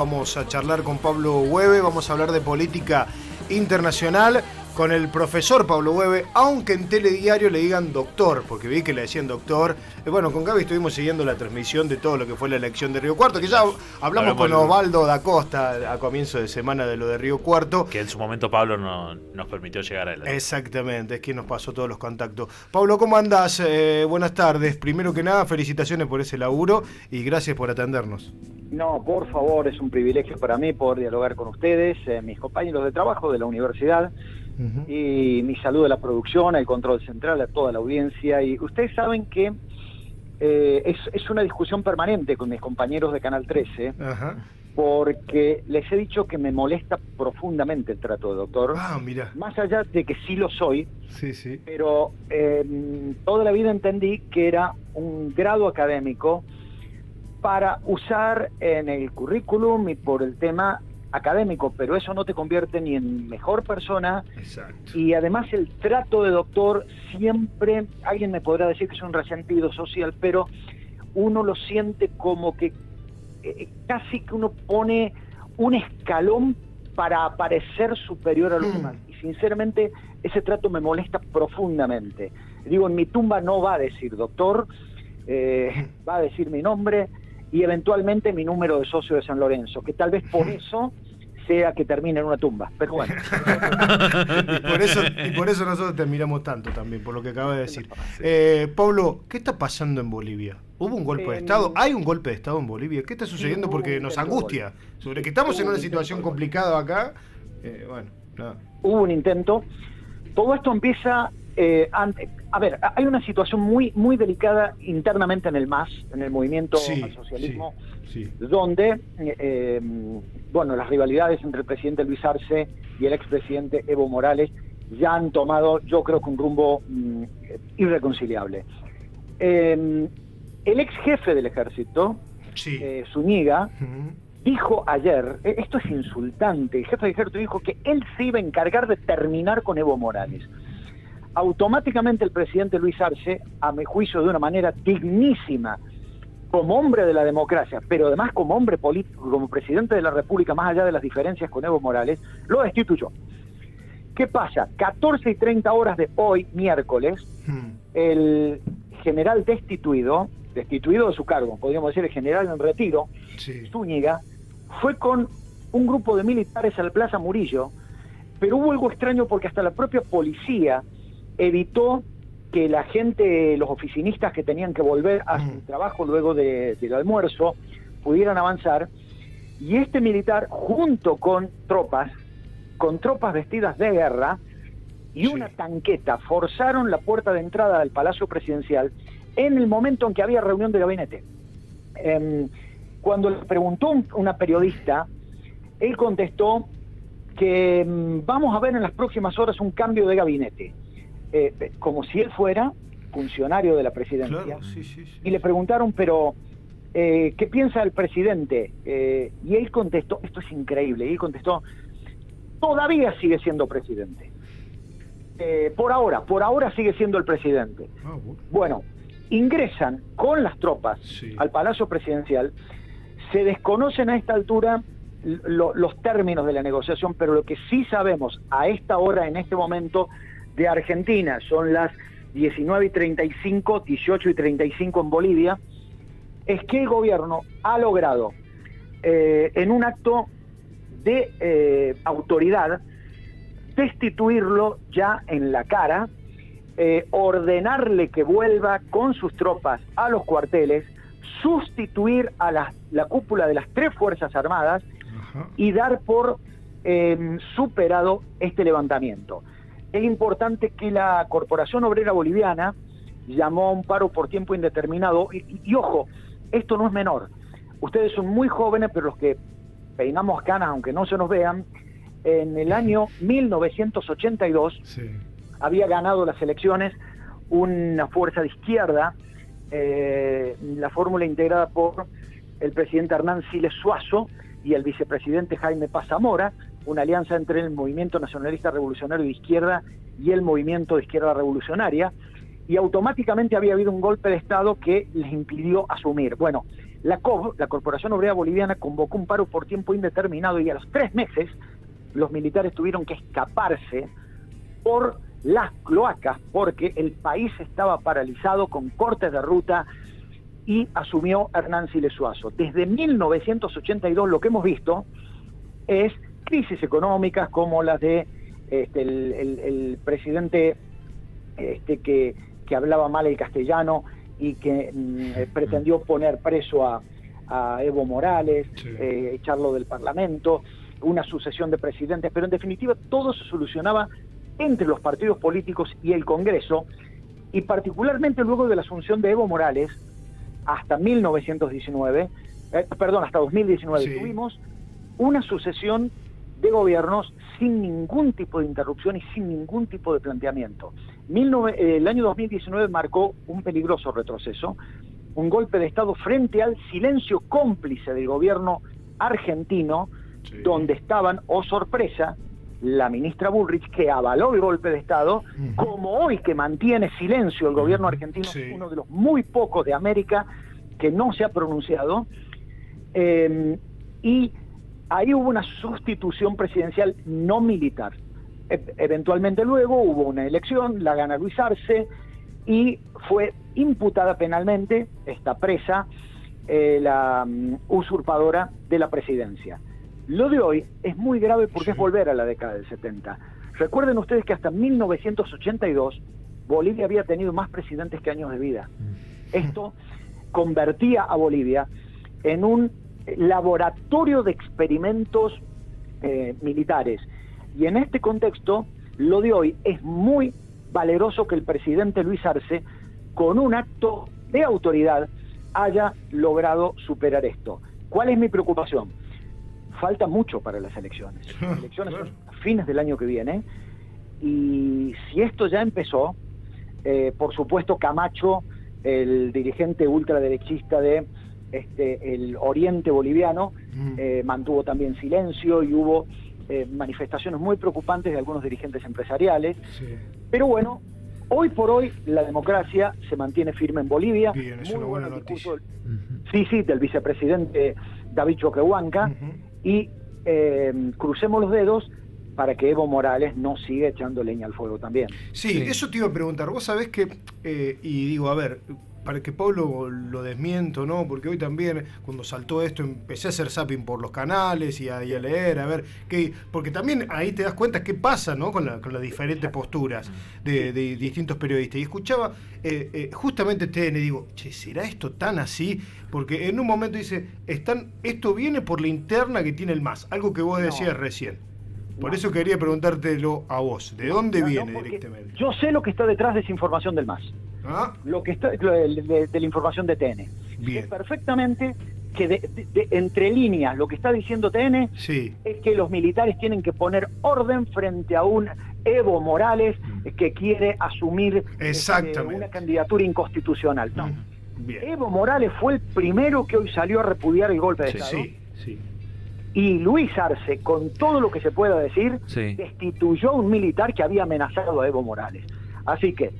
Vamos a charlar con Pablo Hueve, vamos a hablar de política internacional con el profesor Pablo Hueve, aunque en Telediario le digan doctor, porque vi que le decían doctor. Bueno, con Gaby estuvimos siguiendo la transmisión de todo lo que fue la elección de Río Cuarto, que ya hablamos con Osvaldo da Costa a comienzo de semana de lo de Río Cuarto. Que en su momento Pablo nos permitió llegar a él. Exactamente, es quien nos pasó todos los contactos. Pablo, ¿cómo andás? Buenas tardes. Primero que nada, felicitaciones por ese laburo y gracias por atendernos. No, por favor, es un privilegio para mí poder dialogar con ustedes, mis compañeros de trabajo de la universidad, y mi saludo a la producción, al control central, a toda la audiencia. Y ustedes saben que es una discusión permanente con mis compañeros de Canal 13, porque les he dicho que me molesta profundamente el trato de doctor. Mira. Más allá de que sí lo soy, sí. Pero toda la vida entendí que era un grado académico para usar en el currículum y por el tema académico, pero eso no te convierte ni en mejor persona. Exacto. Y además el trato de doctor siempre, alguien me podrá decir que es un resentido social, pero uno lo siente como que casi que uno pone un escalón para parecer superior a los demás. Y sinceramente ese trato me molesta profundamente. Digo, en mi tumba no va a decir doctor, va a decir mi nombre y eventualmente mi número de socio de San Lorenzo, que tal vez por eso sea que termine en una tumba, pero bueno. y por eso nosotros te admiramos tanto también, por lo que acabas de decir. Pablo, ¿qué está pasando en Bolivia? ¿Hubo un golpe de Estado? ¿Hay un golpe de Estado en Bolivia? ¿Qué está sucediendo? Porque nos angustia. Sobre que estamos en una situación complicada acá, bueno, nada. Hubo un intento. Todo esto empieza... a ver, hay una situación muy delicada internamente en el MAS, en el movimiento al socialismo, donde, bueno, las rivalidades entre el presidente Luis Arce y el expresidente Evo Morales ya han tomado, yo creo que un rumbo irreconciliable. El ex jefe del ejército, Zúñiga, dijo ayer, esto es insultante, el jefe del ejército dijo que él se iba a encargar de terminar con Evo Morales. Automáticamente el presidente Luis Arce, a mi juicio de una manera dignísima, como hombre de la democracia, pero además como hombre político, como presidente de la República, más allá de las diferencias con Evo Morales, lo destituyó. ¿Qué pasa? 14:30 de hoy, miércoles, el general destituido de su cargo, podríamos decir el general en retiro, Zúñiga, fue con un grupo de militares a la Plaza Murillo, pero hubo algo extraño porque hasta la propia policía evitó que la gente, los oficinistas que tenían que volver a su trabajo luego del almuerzo, pudieran avanzar, y este militar, junto con tropas vestidas de guerra, y una tanqueta, forzaron la puerta de entrada del Palacio Presidencial en el momento en que había reunión de gabinete. Cuando le preguntó una periodista, él contestó que vamos a ver en las próximas horas un cambio de gabinete. Como si él fuera funcionario de la presidencia. Claro, y le preguntaron, pero ¿qué piensa el presidente? Y él contestó, esto es increíble, y él contestó, todavía sigue siendo presidente. Por ahora sigue siendo el presidente. Bueno, ingresan con las tropas al Palacio Presidencial, se desconocen a esta altura los términos de la negociación, pero lo que sí sabemos a esta hora, en este momento, de Argentina, son las 19:35, 18:35 en Bolivia, es que el gobierno ha logrado, en un acto de autoridad, destituirlo ya en la cara, ordenarle que vuelva con sus tropas a los cuarteles, sustituir a la cúpula de las 3 Fuerzas Armadas y dar por superado este levantamiento. Es importante que la Corporación Obrera Boliviana llamó a un paro por tiempo indeterminado, y ojo, esto no es menor. Ustedes son muy jóvenes, pero los que peinamos canas, aunque no se nos vean, en el año 1982 había ganado las elecciones una fuerza de izquierda, la fórmula integrada por el presidente Hernán Siles Suazo y el vicepresidente Jaime Paz Zamora, una alianza entre el Movimiento Nacionalista Revolucionario de Izquierda y el Movimiento de Izquierda Revolucionaria, y automáticamente había habido un golpe de Estado que les impidió asumir. Bueno, la COB, la Corporación Obrera Boliviana, convocó un paro por tiempo indeterminado y a los 3 meses los militares tuvieron que escaparse por las cloacas porque el país estaba paralizado con cortes de ruta y asumió Hernán Siles Suazo. Desde 1982 lo que hemos visto es crisis económicas como las de el presidente que hablaba mal el castellano y que pretendió poner preso a Evo Morales, echarlo del Parlamento, una sucesión de presidentes, pero en definitiva todo se solucionaba entre los partidos políticos y el Congreso, y particularmente luego de la asunción de Evo Morales, hasta 2019, sí, tuvimos una sucesión de gobiernos sin ningún tipo de interrupción y sin ningún tipo de planteamiento. El año 2019 marcó un peligroso retroceso, un golpe de Estado frente al silencio cómplice del gobierno argentino, sí, donde estaban, oh sorpresa, la ministra Bullrich, que avaló el golpe de Estado, como hoy que mantiene silencio el gobierno argentino, sí, uno de los muy pocos de América que no se ha pronunciado, y ahí hubo una sustitución presidencial no militar. Eventualmente luego hubo una elección, la gana Luis Arce, y fue imputada penalmente, está presa, la usurpadora de la presidencia. Lo de hoy es muy grave porque sí, es volver a la década del 70. Recuerden ustedes que hasta 1982 Bolivia había tenido más presidentes que años de vida. Esto convertía a Bolivia en un laboratorio de experimentos militares. Y en este contexto, lo de hoy es muy valeroso que el presidente Luis Arce, con un acto de autoridad, haya logrado superar esto. ¿Cuál es mi preocupación? Falta mucho para las elecciones. Las elecciones son a fines del año que viene, y si esto ya empezó, por supuesto Camacho, el dirigente ultraderechista de el oriente boliviano, mantuvo también silencio y hubo manifestaciones muy preocupantes de algunos dirigentes empresariales. sí. Pero bueno, hoy por hoy la democracia se mantiene firme en Bolivia. Bien, es Muy una buena bueno el discurso noticia. del vicepresidente David Choquehuanca, y crucemos los dedos para que Evo Morales no siga echando leña al fuego también. Sí, eso te iba a preguntar. Vos sabés que, y digo, a ver, para que Pablo lo desmiento, ¿no? Porque hoy también, cuando saltó esto, empecé a hacer zapping por los canales y a leer, a ver, porque también ahí te das cuenta qué pasa, ¿no? Con las diferentes posturas de distintos periodistas. Y escuchaba justamente TN, digo, che, ¿será esto tan así? Porque en un momento dice, esto viene por la interna que tiene el MAS, algo que vos decías recién. Por eso quería preguntártelo a vos, ¿de dónde viene directamente? Yo sé lo que está detrás de esa información del MAS. ¿Ah? Lo que está de la información de TN. Bien. Sé perfectamente que entre líneas lo que está diciendo TN Sí. es que los militares tienen que poner orden frente a un Evo Morales que quiere asumir una candidatura inconstitucional. No. Bien. Evo Morales fue el primero que hoy salió a repudiar el golpe de Estado. Sí. Y Luis Arce, con todo lo que se pueda decir, destituyó a un militar que había amenazado a Evo Morales. Así que,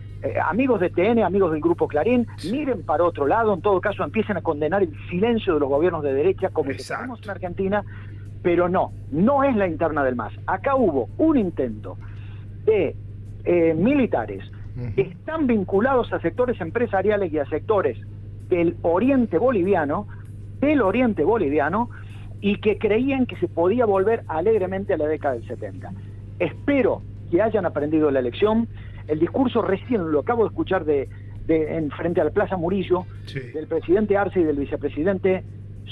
amigos de TN, amigos del Grupo Clarín, miren para otro lado, en todo caso empiecen a condenar el silencio de los gobiernos de derecha como que tenemos en Argentina, pero no es la interna del MAS. Acá hubo un intento de militares que están vinculados a sectores empresariales y a sectores del oriente boliviano, y que creían que se podía volver alegremente a la década del 70. Espero que hayan aprendido la lección. El discurso recién lo acabo de escuchar en frente a la Plaza Murillo, del presidente Arce y del vicepresidente,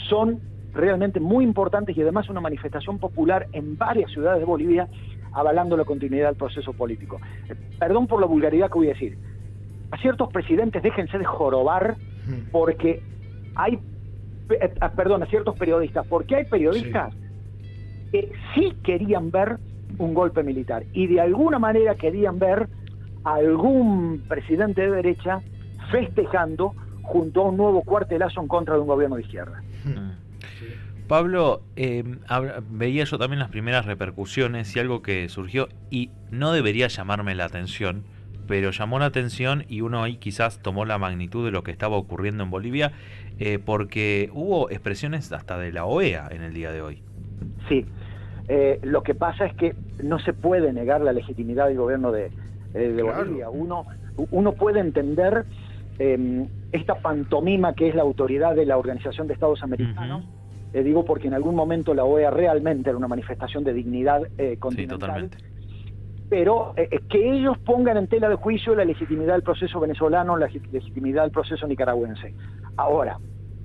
son realmente muy importantes y además una manifestación popular en varias ciudades de Bolivia avalando la continuidad del proceso político. Perdón por la vulgaridad que voy a decir. A ciertos presidentes déjense de jorobar porque hay a ciertos periodistas, porque hay periodistas que sí querían ver un golpe militar y de alguna manera querían ver a algún presidente de derecha festejando junto a un nuevo cuartelazo en contra de un gobierno de izquierda. Pablo, veía yo también las primeras repercusiones y algo que surgió y no debería llamarme la atención, pero llamó la atención y uno ahí quizás tomó la magnitud de lo que estaba ocurriendo en Bolivia, porque hubo expresiones hasta de la OEA en el día de hoy. Sí, lo que pasa es que no se puede negar la legitimidad del gobierno de Claro. Bolivia. Uno puede entender esta pantomima que es la autoridad de la Organización de Estados Americanos. Digo porque en algún momento la OEA realmente era una manifestación de dignidad continental. Sí, totalmente. Pero que ellos pongan en tela de juicio la legitimidad del proceso venezolano, la legitimidad del proceso nicaragüense. Ahora,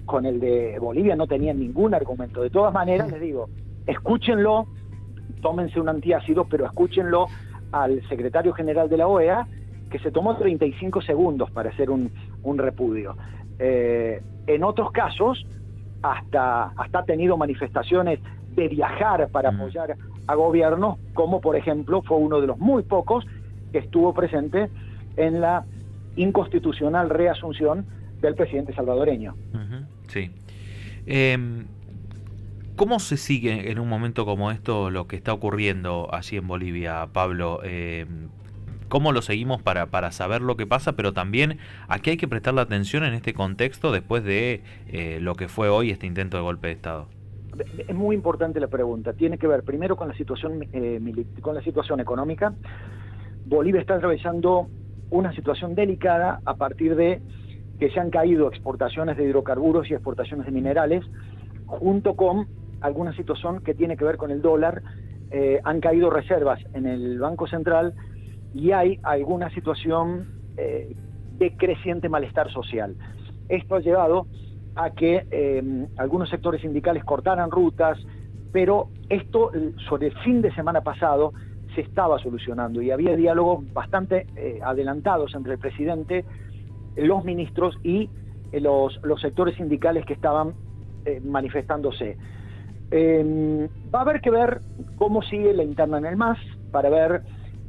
con el de Bolivia no tenían ningún argumento. De todas maneras, les digo, escúchenlo, tómense un antiácido, pero escúchenlo al secretario general de la OEA, que se tomó 35 segundos para hacer un repudio. En otros casos, hasta ha tenido manifestaciones de viajar para apoyar a gobiernos, como por ejemplo fue uno de los muy pocos que estuvo presente en la inconstitucional reasunción del presidente salvadoreño. Sí. ¿Cómo se sigue en un momento como esto lo que está ocurriendo allí en Bolivia, Pablo? ¿Cómo lo seguimos para saber lo que pasa? Pero también aquí hay que prestarle atención en este contexto después de lo que fue hoy este intento de golpe de Estado. Es muy importante la pregunta. Tiene que ver primero con la situación con la situación económica. Bolivia está atravesando una situación delicada a partir de que se han caído exportaciones de hidrocarburos y exportaciones de minerales, junto con alguna situación que tiene que ver con el dólar. Han caído reservas en el Banco Central y hay alguna situación de creciente malestar social. Esto ha llevado a que algunos sectores sindicales cortaran rutas, pero esto sobre el fin de semana pasado se estaba solucionando y había diálogos bastante adelantados entre el presidente, los ministros y los sectores sindicales que estaban manifestándose. Va a haber que ver cómo sigue la interna en el MAS, para ver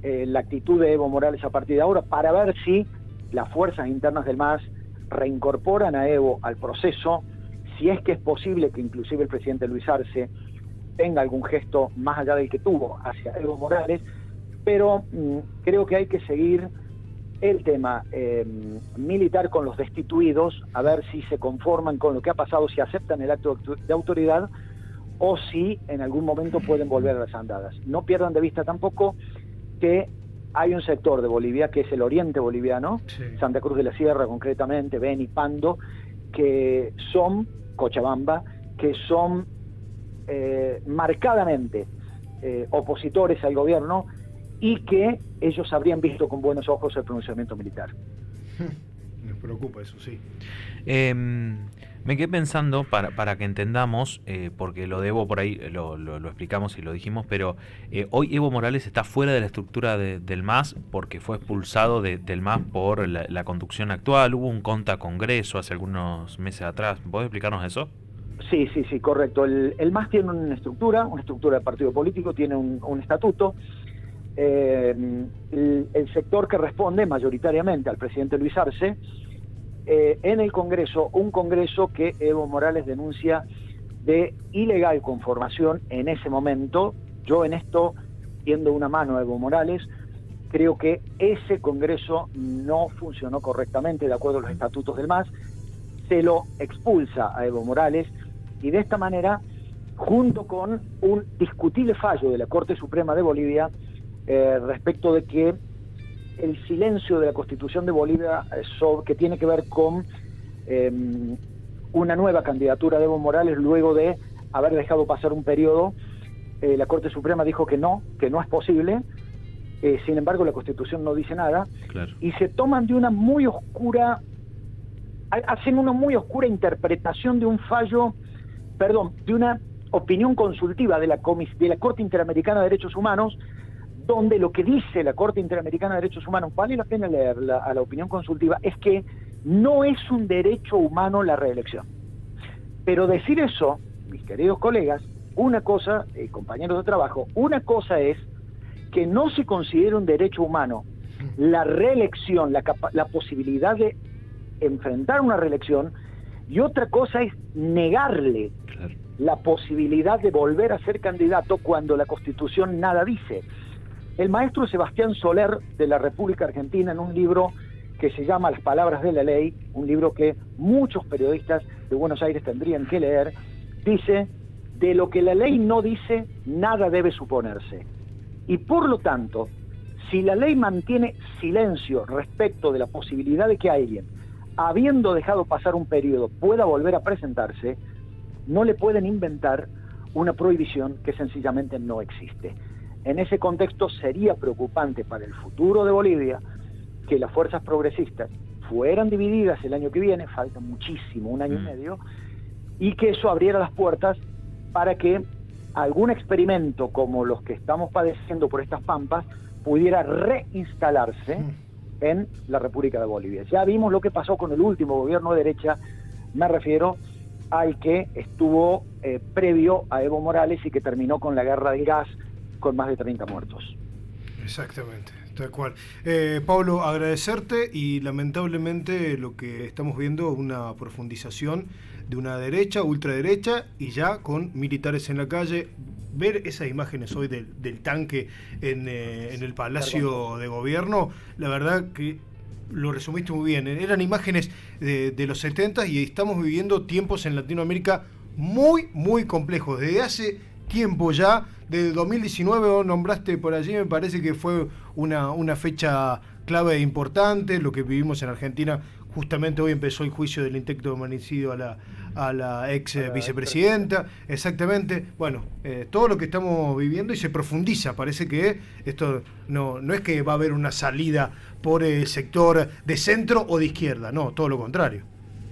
la actitud de Evo Morales a partir de ahora, para ver si las fuerzas internas del MAS reincorporan a Evo al proceso, si es que es posible que inclusive el presidente Luis Arce tenga algún gesto más allá del que tuvo hacia Evo Morales, pero creo que hay que seguir el tema militar con los destituidos, a ver si se conforman con lo que ha pasado, si aceptan el acto de autoridad o si en algún momento pueden volver a las andadas. No pierdan de vista tampoco que hay un sector de Bolivia, que es el oriente boliviano, sí, Santa Cruz de la Sierra concretamente, Beni, Pando, que son, Cochabamba, que son marcadamente opositores al gobierno y que ellos habrían visto con buenos ojos el pronunciamiento militar. Me preocupa eso, sí. Me quedé pensando, para que entendamos, porque lo de Evo por ahí lo explicamos y lo dijimos, pero hoy Evo Morales está fuera de la estructura del MAS porque fue expulsado del MAS por la conducción actual. Hubo un contracongreso hace algunos meses atrás. ¿Podés explicarnos eso? Sí, correcto. El MAS tiene una estructura de partido político, tiene un estatuto. El sector que responde mayoritariamente al presidente Luis Arce, en el Congreso, un Congreso que Evo Morales denuncia de ilegal conformación en ese momento. Yo en esto tiendo una mano a Evo Morales. Creo que ese Congreso no funcionó correctamente de acuerdo a los estatutos del MAS. Se lo expulsa a Evo Morales y de esta manera, junto con un discutible fallo de la Corte Suprema de Bolivia respecto de que el silencio de la Constitución de Bolivia que tiene que ver con una nueva candidatura de Evo Morales luego de haber dejado pasar un periodo, la Corte Suprema dijo que no es posible. Sin embargo, la Constitución no dice nada. Claro. Y se toman de una muy oscura, hacen una muy oscura interpretación de un fallo, de una opinión consultiva de la Corte Interamericana de Derechos Humanos, donde lo que dice la Corte Interamericana de Derechos Humanos, vale la pena leerla, a la opinión consultiva, es que no es un derecho humano la reelección. Pero decir eso, mis queridos colegas, una cosa, compañeros de trabajo, una cosa es que no se considere un derecho humano la reelección, la posibilidad de enfrentar una reelección, y otra cosa es negarle la posibilidad de volver a ser candidato cuando la Constitución nada dice. el maestro Sebastián Soler de la República Argentina, en un libro que se llama Las Palabras de la Ley, un libro que muchos periodistas de Buenos Aires tendrían que leer, dice: de lo que la ley no dice, nada debe suponerse. Y por lo tanto, si la ley mantiene silencio respecto de la posibilidad de que alguien, habiendo dejado pasar un periodo, pueda volver a presentarse, no le pueden inventar una prohibición que sencillamente no existe. En ese contexto sería preocupante para el futuro de Bolivia que las fuerzas progresistas fueran divididas el año que viene, falta muchísimo, un año y medio, y que eso abriera las puertas para que algún experimento como los que estamos padeciendo por estas pampas pudiera reinstalarse en la República de Bolivia. Ya vimos lo que pasó con el último gobierno de derecha, me refiero al que estuvo previo a Evo Morales y que terminó con la guerra del gas con más de 30 muertos. Exactamente, tal cual. Pablo, agradecerte, y lamentablemente lo que estamos viendo es una profundización de una derecha, ultraderecha, y ya con militares en la calle. Ver esas imágenes hoy del tanque en el Palacio de Gobierno, la verdad que lo resumiste muy bien. Eran imágenes de los 70 y estamos viviendo tiempos en Latinoamérica muy, muy complejos. Desde hace tiempo ya, desde 2019, vos nombraste por allí, me parece que fue una fecha clave e importante, lo que vivimos en Argentina. Justamente hoy empezó el juicio del intento de homicidio a la ex vicepresidenta. Exactamente. Bueno, todo lo que estamos viviendo, y se profundiza. Parece que esto no es que va a haber una salida por el sector de centro o de izquierda. No, todo lo contrario.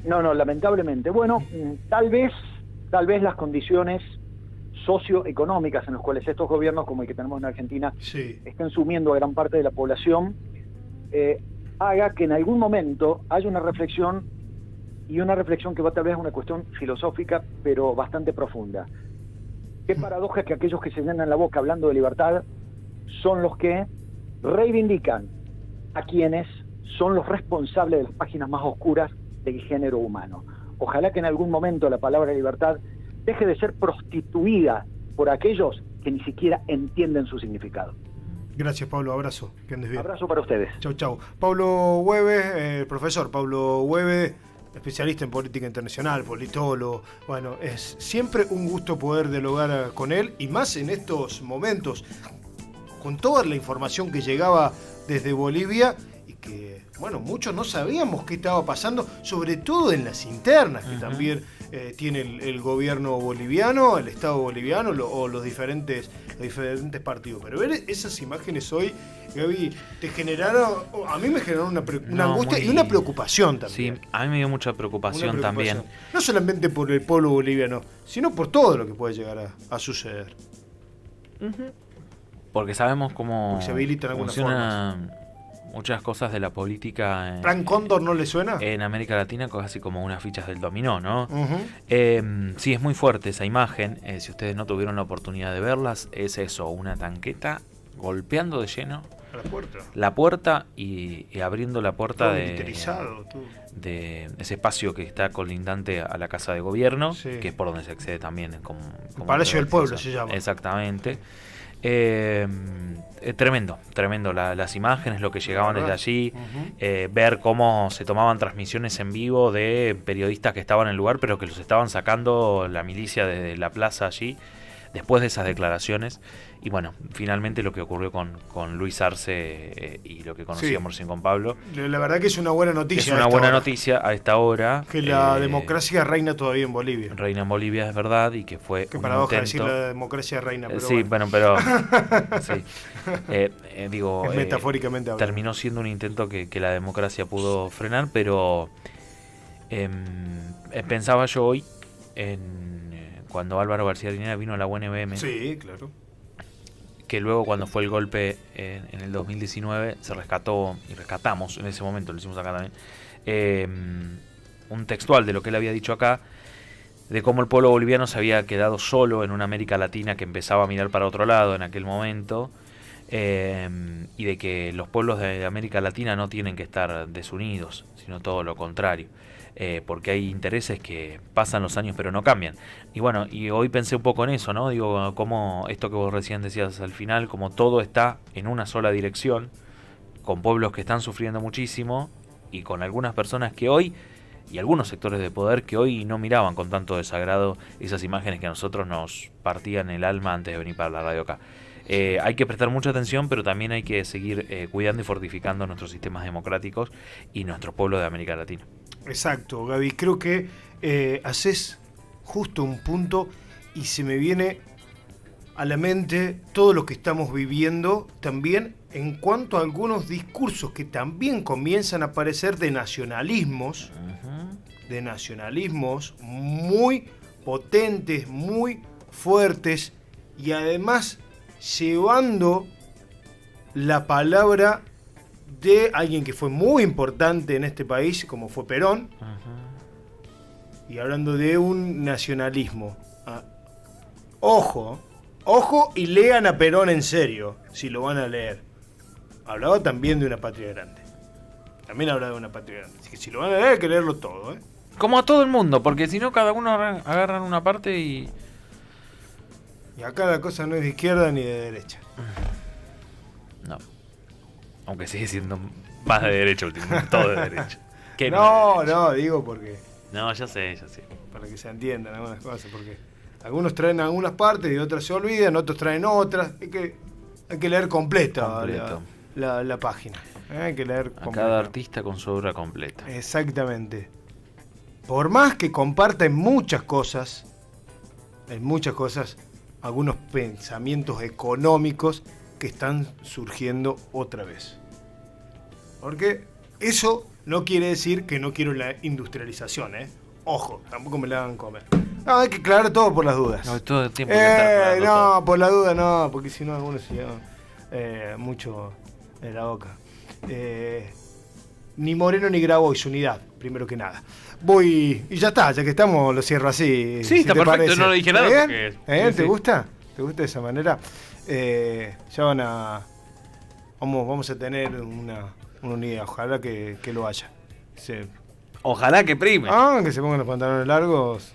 No, lamentablemente. Bueno, tal vez las condiciones socioeconómicas en las cuales estos gobiernos, como el que tenemos en Argentina, estén sumiendo a gran parte de la población, haga que en algún momento haya una reflexión, y una reflexión que va tal vez a una cuestión filosófica, pero bastante profunda. Qué paradoja que aquellos que se llenan la boca hablando de libertad son los que reivindican a quienes son los responsables de las páginas más oscuras del género humano. Ojalá que en algún momento la palabra libertad deje de ser prostituida por aquellos que ni siquiera entienden su significado. Gracias, Pablo. Abrazo. Que andes bien. Abrazo para ustedes. Chau. Pablo Hueve, profesor Pablo Hueve, especialista en política internacional, politólogo. Bueno, es siempre un gusto poder dialogar con él, y más en estos momentos, con toda la información que llegaba desde Bolivia, y que, bueno, muchos no sabíamos qué estaba pasando, sobre todo en las internas que también tiene el gobierno boliviano, el Estado boliviano, o los diferentes partidos. Pero ver esas imágenes hoy, Gaby, a mí me generaron una angustia y una preocupación también. Sí, a mí me dio mucha preocupación también. No solamente por el pueblo boliviano, sino por todo lo que puede llegar a suceder. Porque sabemos cómo se habilitan algunas funciona muchas cosas de la política. ¿Plan Cóndor no le suena? En América Latina, casi como unas fichas del dominó, ¿no? Sí, es muy fuerte esa imagen. Si ustedes no tuvieron la oportunidad de verlas, es eso, una tanqueta golpeando de lleno la puerta y abriendo la puerta todo de ese espacio que está colindante a la Casa de Gobierno, que es por donde se accede también. Como Palacio del Pueblo se llama. Exactamente. Tremendo las imágenes, lo que llegaban desde allí, ver cómo se tomaban transmisiones en vivo de periodistas que estaban en el lugar, pero que los estaban sacando la milicia desde la plaza allí, después de esas declaraciones. Y bueno, finalmente lo que ocurrió con Luis Arce y lo que conocíamos recién con Pablo. La verdad que es una buena noticia. Es una buena noticia a esta hora. Que la democracia reina todavía en Bolivia. Reina en Bolivia, es verdad, y que fue qué paradoja decir la democracia reina. Pero sí, bueno, pero sí. Digo, es metafóricamente hablando. Terminó siendo un intento que la democracia pudo frenar, pero pensaba yo hoy cuando Álvaro García Linera vino a la UNBM. Sí, claro. Que luego, cuando fue el golpe en el 2019, se rescató, y rescatamos en ese momento, lo hicimos acá también, un textual de lo que él había dicho acá, de cómo el pueblo boliviano se había quedado solo en una América Latina que empezaba a mirar para otro lado en aquel momento, y de que los pueblos de América Latina no tienen que estar desunidos, sino todo lo contrario. porque hay intereses que pasan los años pero no cambian. Y bueno, y hoy pensé un poco en eso, ¿no? Digo, como esto que vos recién decías al final, como todo está en una sola dirección, con pueblos que están sufriendo muchísimo y con algunas personas que hoy, y algunos sectores de poder que hoy no miraban con tanto desagrado esas imágenes que a nosotros nos partían el alma antes de venir para la radio acá. Hay que prestar mucha atención, pero también hay que seguir cuidando y fortificando nuestros sistemas democráticos y nuestro pueblo de América Latina. Exacto, Gaby. Creo que haces justo un punto y se me viene a la mente todo lo que estamos viviendo también en cuanto a algunos discursos que también comienzan a aparecer de nacionalismos muy potentes, muy fuertes y además llevando la palabra de alguien que fue muy importante en este país, como fue Perón, y hablando de un nacionalismo. Ojo y lean a Perón en serio, si lo van a leer. Hablaba también de una patria grande. También hablaba de una patria grande. Así que si lo van a leer, hay que leerlo todo, ¿eh? Como a todo el mundo, porque si no cada uno agarran una parte y... Y acá la cosa no es de izquierda ni de derecha. No. Aunque sigue siendo más de derecha últimamente, todo de derecha. No, digo porque... No, ya sé. Para que se entiendan algunas cosas, porque algunos traen algunas partes y otras se olvidan, otros traen otras. Hay que leer completa la página. Hay que leer a cada artista con su obra completa. Exactamente. Por más que comparten muchas cosas, algunos pensamientos económicos que están surgiendo otra vez. Porque eso no quiere decir que no quiero la industrialización, ¿eh? Ojo, tampoco me la hagan comer. No, hay que aclarar todo por las dudas. No, todo el tiempo hay que estar aclarando todo. Por la duda no, porque si no algunos se llevan mucho en la boca. Ni Moreno ni Grabois, unidad, primero que nada. Voy, y ya está, ya que estamos, lo cierro así. Sí, está perfecto, parece. No lo dije nada. Porque... ¿Te gusta? ¿Te gusta de esa manera? Ya vamos a tener una unidad, ojalá que lo haya. Ojalá que prime. Que se pongan los pantalones largos.